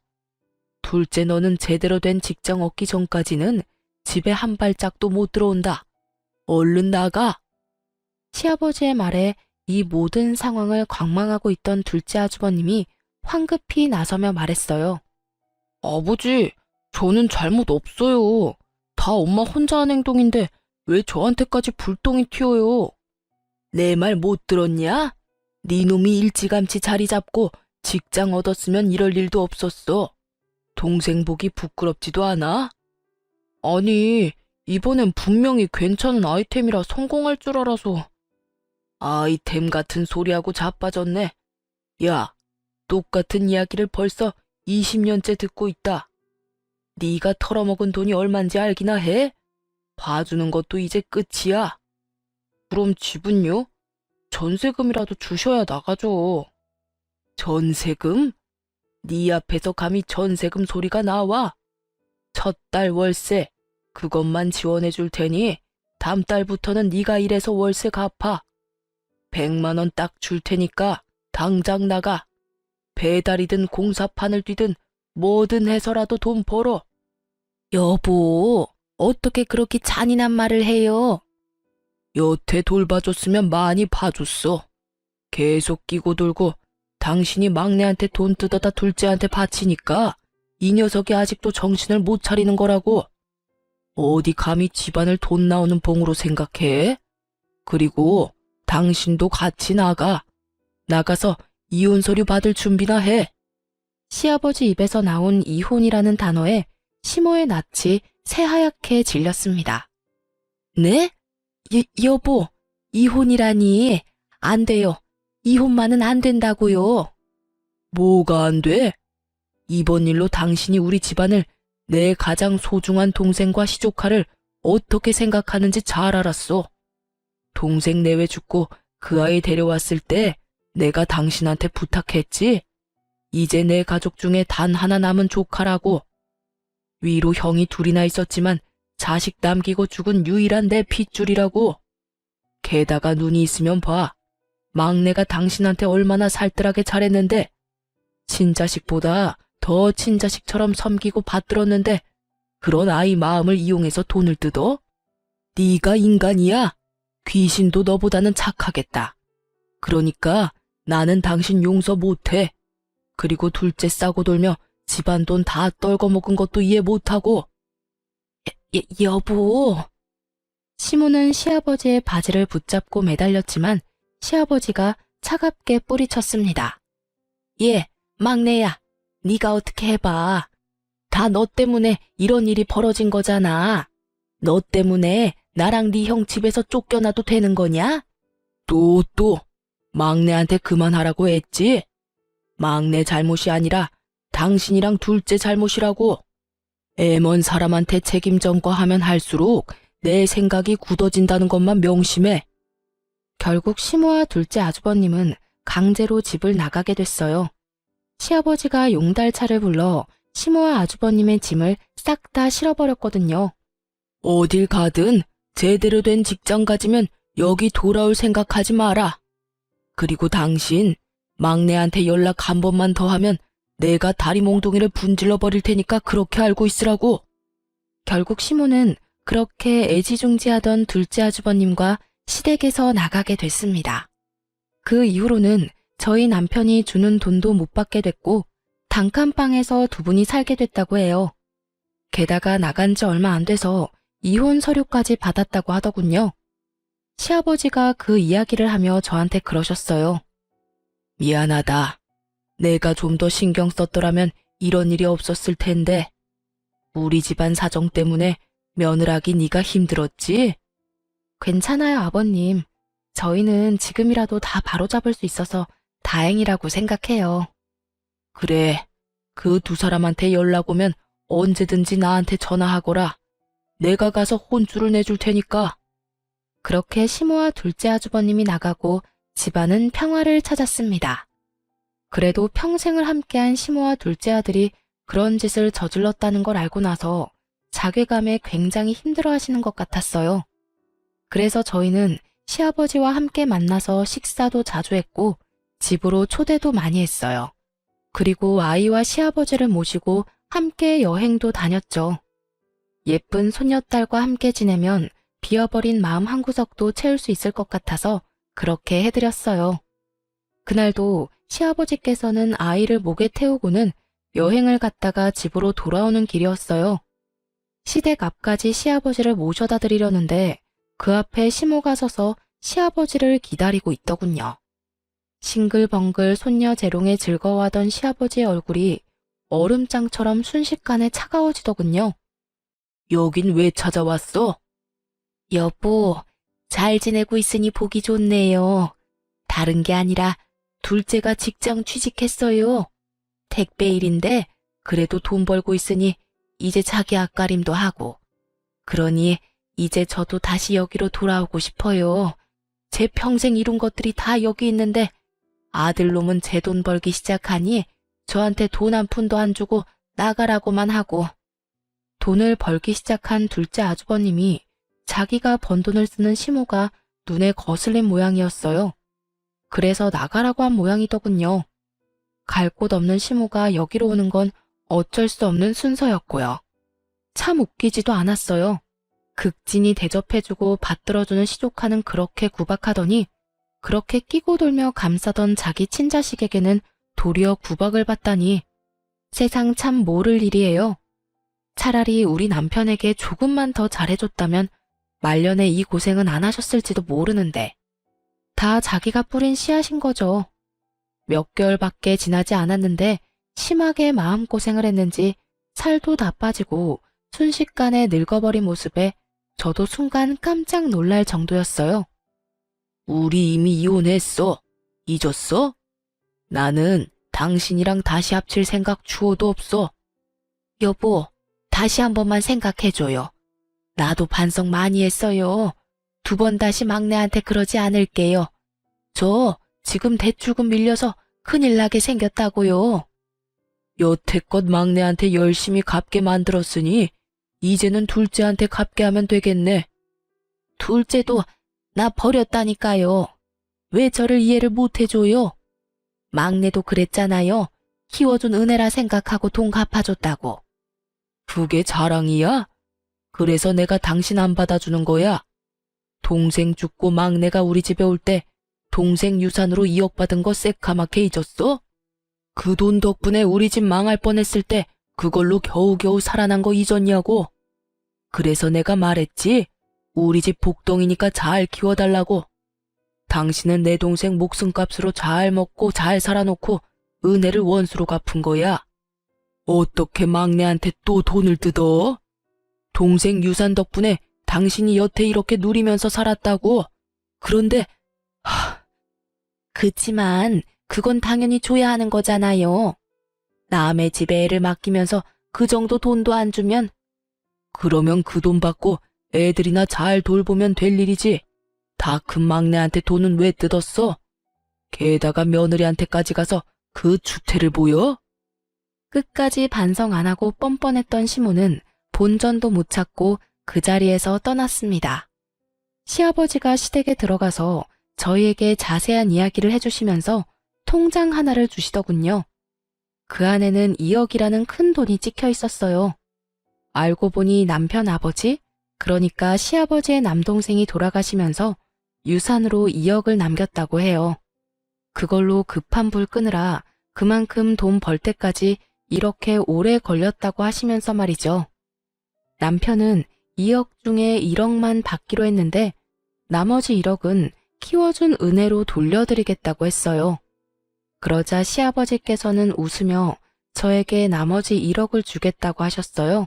둘째 너는 제대로 된 직장 얻기 전까지는 집에 한 발짝도 못 들어온다. 얼른 나가. 시아버지의 말에 이 모든 상황을 관망하고 있던 둘째 아주버님이 황급히 나서며 말했어요. 아버지, 저는 잘못 없어요. 다 엄마 혼자 한 행동인데 왜 저한테까지 불똥이 튀어요? 내 말 못 들었냐? 네 놈이 일찌감치 자리 잡고 직장 얻었으면 이럴 일도 없었어. 동생 보기 부끄럽지도 않아? 아니, 이번엔 분명히 괜찮은 아이템이라 성공할 줄 알아서. 아이템 같은 소리하고 자빠졌네. 야, 똑같은 이야기를 벌써 20년째 듣고 있다. 네가 털어먹은 돈이 얼만지 알기나 해? 봐주는 것도 이제 끝이야. 그럼 집은요? 전세금이라도 주셔야 나가죠. 전세금? 네 앞에서 감히 전세금 소리가 나와? 첫 달 월세 그것만 지원해 줄 테니 다음 달부터는 네가 일해서 월세 갚아. 100만 원 딱 줄 테니까 당장 나가. 배달이든 공사판을 뛰든 뭐든 해서라도 돈 벌어. 여보, 어떻게 그렇게 잔인한 말을 해요? 여태 돌봐줬으면 많이 봐줬어. 계속 끼고 돌고 당신이 막내한테 돈 뜯어다 둘째한테 바치니까 이 녀석이 아직도 정신을 못 차리는 거라고. 어디 감히 집안을 돈 나오는 봉으로 생각해? 그리고 당신도 같이 나가. 나가서 이혼 서류 받을 준비나 해. 시아버지 입에서 나온 이혼이라는 단어에 시모의 낯이 새하얗게 질렸습니다. 네? 여보, 이혼이라니. 안 돼요. 이혼만은 안 된다고요. 뭐가 안 돼? 이번 일로 당신이 우리 집안을 내 가장 소중한 동생과 시조카를 어떻게 생각하는지 잘 알았어. 동생 내외 죽고 그 아이 데려왔을 때 내가 당신한테 부탁했지? 이제 내 가족 중에 단 하나 남은 조카라고. 위로 형이 둘이나 있었지만 자식 남기고 죽은 유일한 내 핏줄이라고. 게다가 눈이 있으면 봐. 막내가 당신한테 얼마나 살뜰하게 잘했는데 친자식보다 더 친자식처럼 섬기고 받들었는데 그런 아이 마음을 이용해서 돈을 뜯어? 네가 인간이야? 귀신도 너보다는 착하겠다. 그러니까 나는 당신 용서 못해. 그리고 둘째 싸고 돌며 집안 돈 다 떨궈먹은 것도 이해 못하고. 여보. 시모는 시아버지의 바지를 붙잡고 매달렸지만 시아버지가 차갑게 뿌리쳤습니다. 예, 막내야. 네가 어떻게 해봐. 다 너 때문에 이런 일이 벌어진 거잖아. 너 때문에 나랑 네 형 집에서 쫓겨나도 되는 거냐? 또 막내한테 그만하라고 했지? 막내 잘못이 아니라 당신이랑 둘째 잘못이라고. 애먼 사람한테 책임 전가하면 할수록 내 생각이 굳어진다는 것만 명심해. 결국 시모와 둘째 아주버님은 강제로 집을 나가게 됐어요. 시아버지가 용달차를 불러 시모와 아주버님의 짐을 싹 다 실어버렸거든요. 어딜 가든 제대로 된 직장 가지면 여기 돌아올 생각하지 마라. 그리고 당신 막내한테 연락 한 번만 더 하면 내가 다리 몽둥이를 분질러 버릴 테니까 그렇게 알고 있으라고. 결국 시모는 그렇게 애지중지하던 둘째 아주버님과 시댁에서 나가게 됐습니다. 그 이후로는 저희 남편이 주는 돈도 못 받게 됐고 단칸방에서 두 분이 살게 됐다고 해요. 게다가 나간 지 얼마 안 돼서 이혼 서류까지 받았다고 하더군요. 시아버지가 그 이야기를 하며 저한테 그러셨어요. 미안하다. 내가 좀 더 신경 썼더라면 이런 일이 없었을 텐데. 우리 집안 사정 때문에 며느라기 네가 힘들었지? 괜찮아요, 아버님. 저희는 지금이라도 다 바로잡을 수 있어서 다행이라고 생각해요. 그래, 그 두 사람한테 연락 오면 언제든지 나한테 전화하거라. 내가 가서 혼쭐을 내줄 테니까. 그렇게 시모와 둘째 아주버님이 나가고 집안은 평화를 찾았습니다. 그래도 평생을 함께한 시모와 둘째 아들이 그런 짓을 저질렀다는 걸 알고 나서 자괴감에 굉장히 힘들어하시는 것 같았어요. 그래서 저희는 시아버지와 함께 만나서 식사도 자주 했고 집으로 초대도 많이 했어요. 그리고 아이와 시아버지를 모시고 함께 여행도 다녔죠. 예쁜 손녀딸과 함께 지내면 비어버린 마음 한구석도 채울 수 있을 것 같아서 그렇게 해드렸어요. 그날도 시아버지께서는 아이를 목에 태우고는 여행을 갔다가 집으로 돌아오는 길이었어요. 시댁 앞까지 시아버지를 모셔다 드리려는데 그 앞에 시모가 서서 시아버지를 기다리고 있더군요. 싱글벙글 손녀 재롱에 즐거워하던 시아버지의 얼굴이 얼음장처럼 순식간에 차가워지더군요. 여긴 왜 찾아왔어? 여보, 잘 지내고 있으니 보기 좋네요. 다른 게 아니라 둘째가 직장 취직했어요. 택배 일인데 그래도 돈 벌고 있으니 이제 자기 앞가림도 하고. 그러니 이제 저도 다시 여기로 돌아오고 싶어요. 제 평생 이룬 것들이 다 여기 있는데 아들놈은 제 돈 벌기 시작하니 저한테 돈 한 푼도 안 주고 나가라고만 하고. 돈을 벌기 시작한 둘째 아주버님이 자기가 번 돈을 쓰는 시모가 눈에 거슬린 모양이었어요. 그래서 나가라고 한 모양이더군요. 갈 곳 없는 시모가 여기로 오는 건 어쩔 수 없는 순서였고요. 참 웃기지도 않았어요. 극진히 대접해주고 받들어주는 시조카는 그렇게 구박하더니 그렇게 끼고 돌며 감싸던 자기 친자식에게는 도리어 구박을 받다니 세상 참 모를 일이에요. 차라리 우리 남편에게 조금만 더 잘해줬다면 말년에 이 고생은 안 하셨을지도 모르는데 다 자기가 뿌린 씨앗인 거죠. 몇 개월밖에 지나지 않았는데 심하게 마음고생을 했는지 살도 다 빠지고 순식간에 늙어버린 모습에 저도 순간 깜짝 놀랄 정도였어요. 우리 이미 이혼했어. 잊었어? 나는 당신이랑 다시 합칠 생각 추호도 없어. 여보, 다시 한 번만 생각해줘요. 나도 반성 많이 했어요. 두 번 다시 막내한테 그러지 않을게요. 저 지금 대출금 밀려서 큰일 나게 생겼다고요. 여태껏 막내한테 열심히 갚게 만들었으니 이제는 둘째한테 갚게 하면 되겠네. 둘째도 나 버렸다니까요. 왜 저를 이해를 못 해줘요? 막내도 그랬잖아요. 키워준 은혜라 생각하고 돈 갚아줬다고. 그게 자랑이야? 그래서 내가 당신 안 받아주는 거야? 동생 죽고 막내가 우리 집에 올 때 동생 유산으로 2억 받은 거 새카맣게 잊었어? 그 돈 덕분에 우리 집 망할 뻔했을 때 그걸로 겨우겨우 살아난 거 잊었냐고? 그래서 내가 말했지. 우리 집 복덩이니까 잘 키워달라고. 당신은 내 동생 목숨값으로 잘 먹고 잘 살아놓고 은혜를 원수로 갚은 거야. 어떻게 막내한테 또 돈을 뜯어? 동생 유산 덕분에 당신이 여태 이렇게 누리면서 살았다고. 그런데 그치만 그건 당연히 줘야 하는 거잖아요. 남의 집에 애를 맡기면서 그 정도 돈도 안 주면 그러면 그 돈 받고 애들이나 잘 돌보면 될 일이지. 다 큰 막내한테 돈은 왜 뜯었어? 게다가 며느리한테까지 가서 그 추태를 보여? 끝까지 반성 안 하고 뻔뻔했던 시모는 본전도 못 찾고 그 자리에서 떠났습니다. 시아버지가 시댁에 들어가서 저희에게 자세한 이야기를 해주시면서 통장 하나를 주시더군요. 그 안에는 2억이라는 큰 돈이 찍혀 있었어요. 알고 보니 남편 아버지, 그러니까 시아버지의 남동생이 돌아가시면서 유산으로 2억을 남겼다고 해요. 그걸로 급한 불 끄느라 그만큼 돈 벌 때까지 이렇게 오래 걸렸다고 하시면서 말이죠. 남편은 2억 중에 1억만 받기로 했는데 나머지 1억은 키워준 은혜로 돌려드리겠다고 했어요. 그러자 시아버지께서는 웃으며 저에게 나머지 1억을 주겠다고 하셨어요.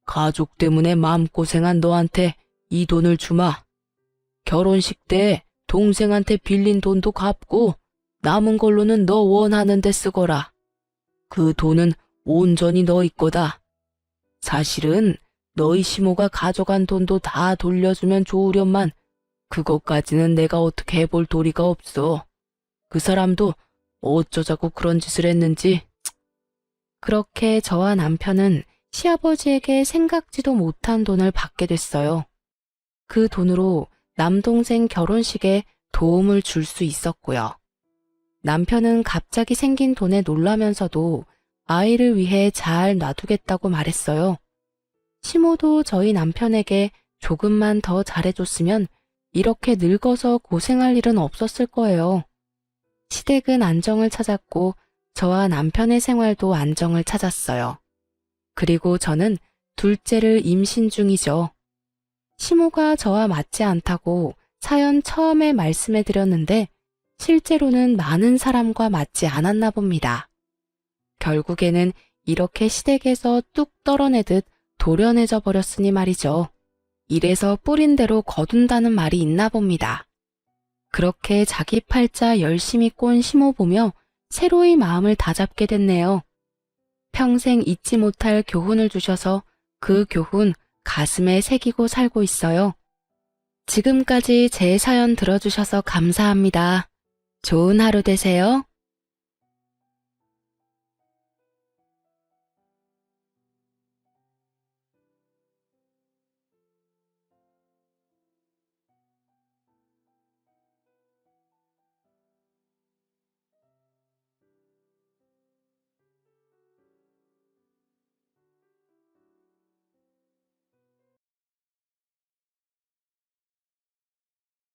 가족 때문에 마음고생한 너한테 이 돈을 주마. 결혼식 때 동생한테 빌린 돈도 갚고 남은 걸로는 너 원하는 데 쓰거라. 그 돈은 온전히 너희 거다. 사실은 너희 시모가 가져간 돈도 다 돌려주면 좋으련만 그것까지는 내가 어떻게 해볼 도리가 없어. 그 사람도 어쩌자고 그런 짓을 했는지. 그렇게 저와 남편은 시아버지에게 생각지도 못한 돈을 받게 됐어요. 그 돈으로 남동생 결혼식에 도움을 줄 수 있었고요. 남편은 갑자기 생긴 돈에 놀라면서도 아이를 위해 잘 놔두겠다고 말했어요. 시모도 저희 남편에게 조금만 더 잘해줬으면 이렇게 늙어서 고생할 일은 없었을 거예요. 시댁은 안정을 찾았고 저와 남편의 생활도 안정을 찾았어요. 그리고 저는 둘째를 임신 중이죠. 시모가 저와 맞지 않다고 사연 처음에 말씀해 드렸는데 실제로는 많은 사람과 맞지 않았나 봅니다. 결국에는 이렇게 시댁에서 뚝 떨어내듯 도련해져 버렸으니 말이죠. 이래서 뿌린 대로 거둔다는 말이 있나 봅니다. 그렇게 자기 팔자 열심히 꼰 시모 보며 새로이 마음을 다잡게 됐네요. 평생 잊지 못할 교훈을 주셔서 그 교훈 가슴에 새기고 살고 있어요. 지금까지 제 사연 들어주셔서 감사합니다. 좋은 하루 되세요.